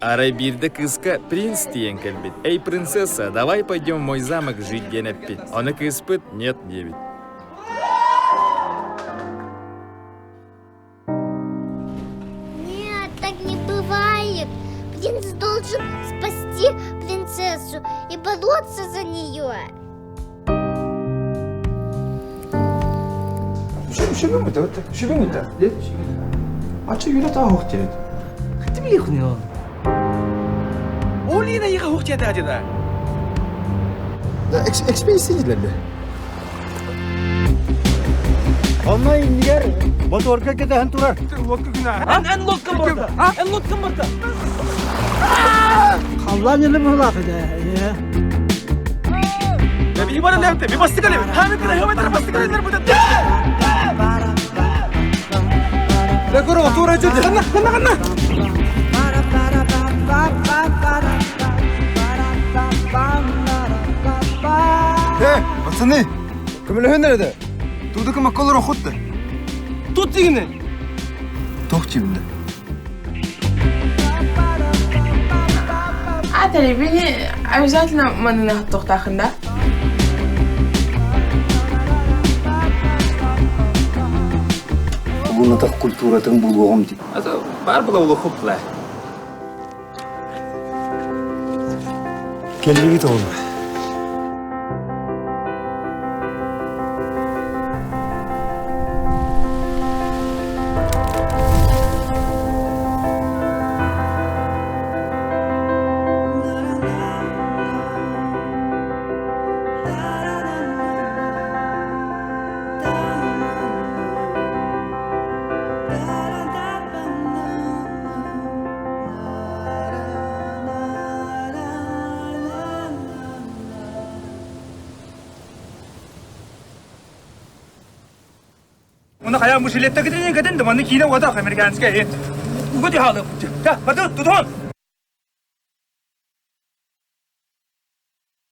Арайбирде кыска принц тиен келбит. Эй, принцесса, давай пойдем в мой замок жить денеппит. Оны кыспыт нет дебит. Нет, так не бывает. Принц должен спасти принцессу и бороться за нее. شو ليه؟ عشان يلا تعال وقتي Хатим ли хүн ёо? Олина иха хугчаад ажида. экспедиция лээ. Оноо ингээр моторка гэдэг хантураар. Ан лодкан борда. Ан лодкан борда. Халлаа нэлэм хулаа гэдэг. Я би бара лэмтэ. Би бастикалэ. Хамикра хамикра бастикалэ нэр бүдэ. Лэгөрө отураж хана. Пацаны, кэмэл хэнэрдэ? Тудак макколор охотта. Тут тигнэ. Тохчивдэ. Бини обязательно манына тоқтақында. Бұл натақ культуратың бұл оғым дейді. Это бар было улухупла. Келбеги тоғылма. Оны хаяа мушилетте гэдэг нь гэдэг нь манай кино удаа американская. Үгүй яа. За, бод тутон.